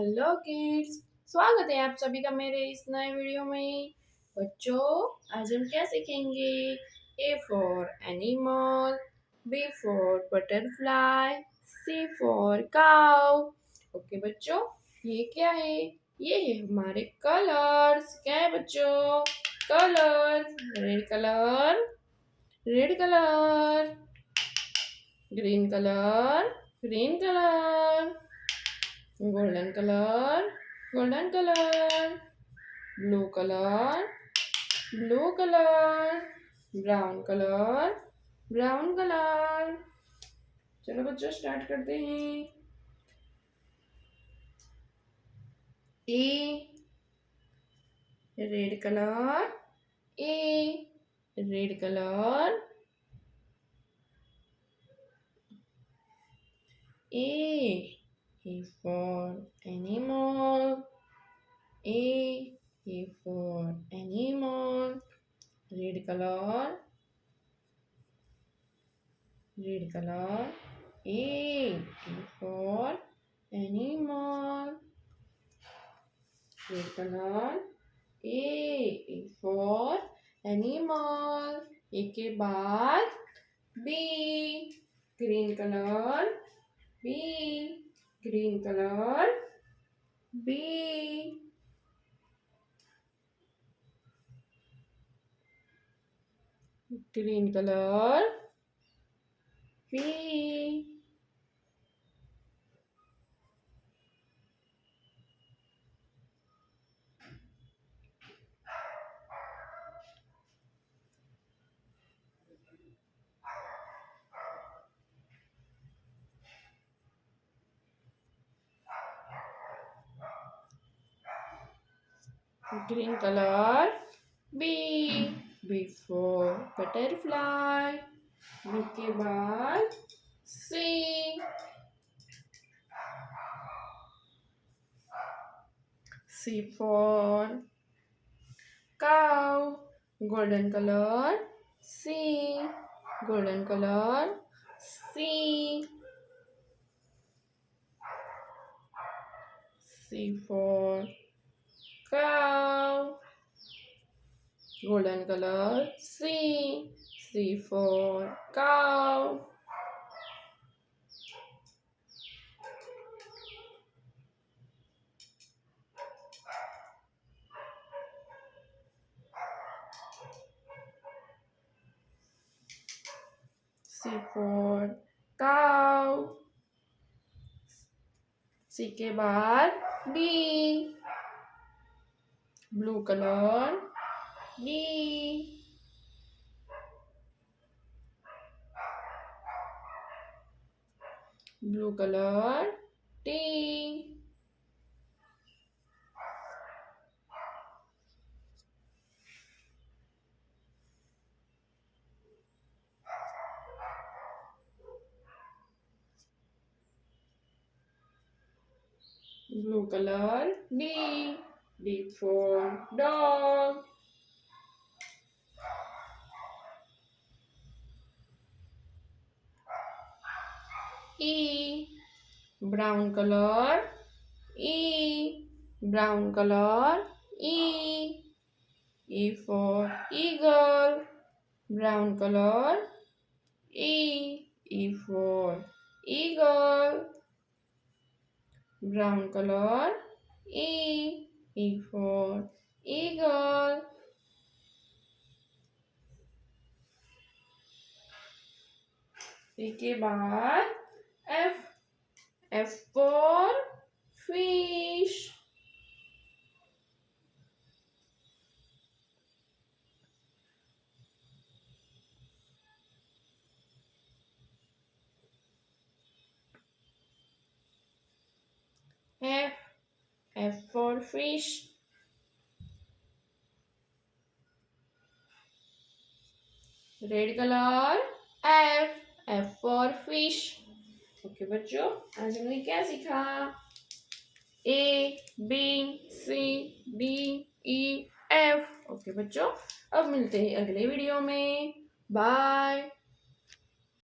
Hello kids. स्वागत है आप सभी का मेरे इस नए वीडियो में। बच्चों, आज हम क्या सीखेंगे? A for animal, B for butterfly, C for cow. Okay बच्चों, ये क्या है? ये है हमारे कलर्स। क्या है बच्चों? Colours. Red colour, red colour, green colour, green colour, golden color, golden color, blue color, blue color, brown color, brown color। चलो बच्चों स्टार्ट करते हैं। A red colour, a red colour, A for animal, A for animal, red color, red color, A for animal, red color, A for animal। ए के बाद B, green colour, B, green colour, B, green colour, B, green color, B, B for butterfly, B के बाद C, C for cow, golden color, C, golden color, C, C for cow, golden color, C, C for cow, C for cow, C के बाद D, blue color, D, blue color, D, blue color, D, D for dog, E, brown color, E, brown color, E, E for eagle, brown color, E, E for eagle, brown color, E, E for eagle, E के बाद F, F for fish, F, F for fish, red color, F, F for fish। Okay बच्चों, आज हमने क्या सीखा? A B C D E F. Okay बच्चों, अब मिलते हैं अगले वीडियो में। बाय।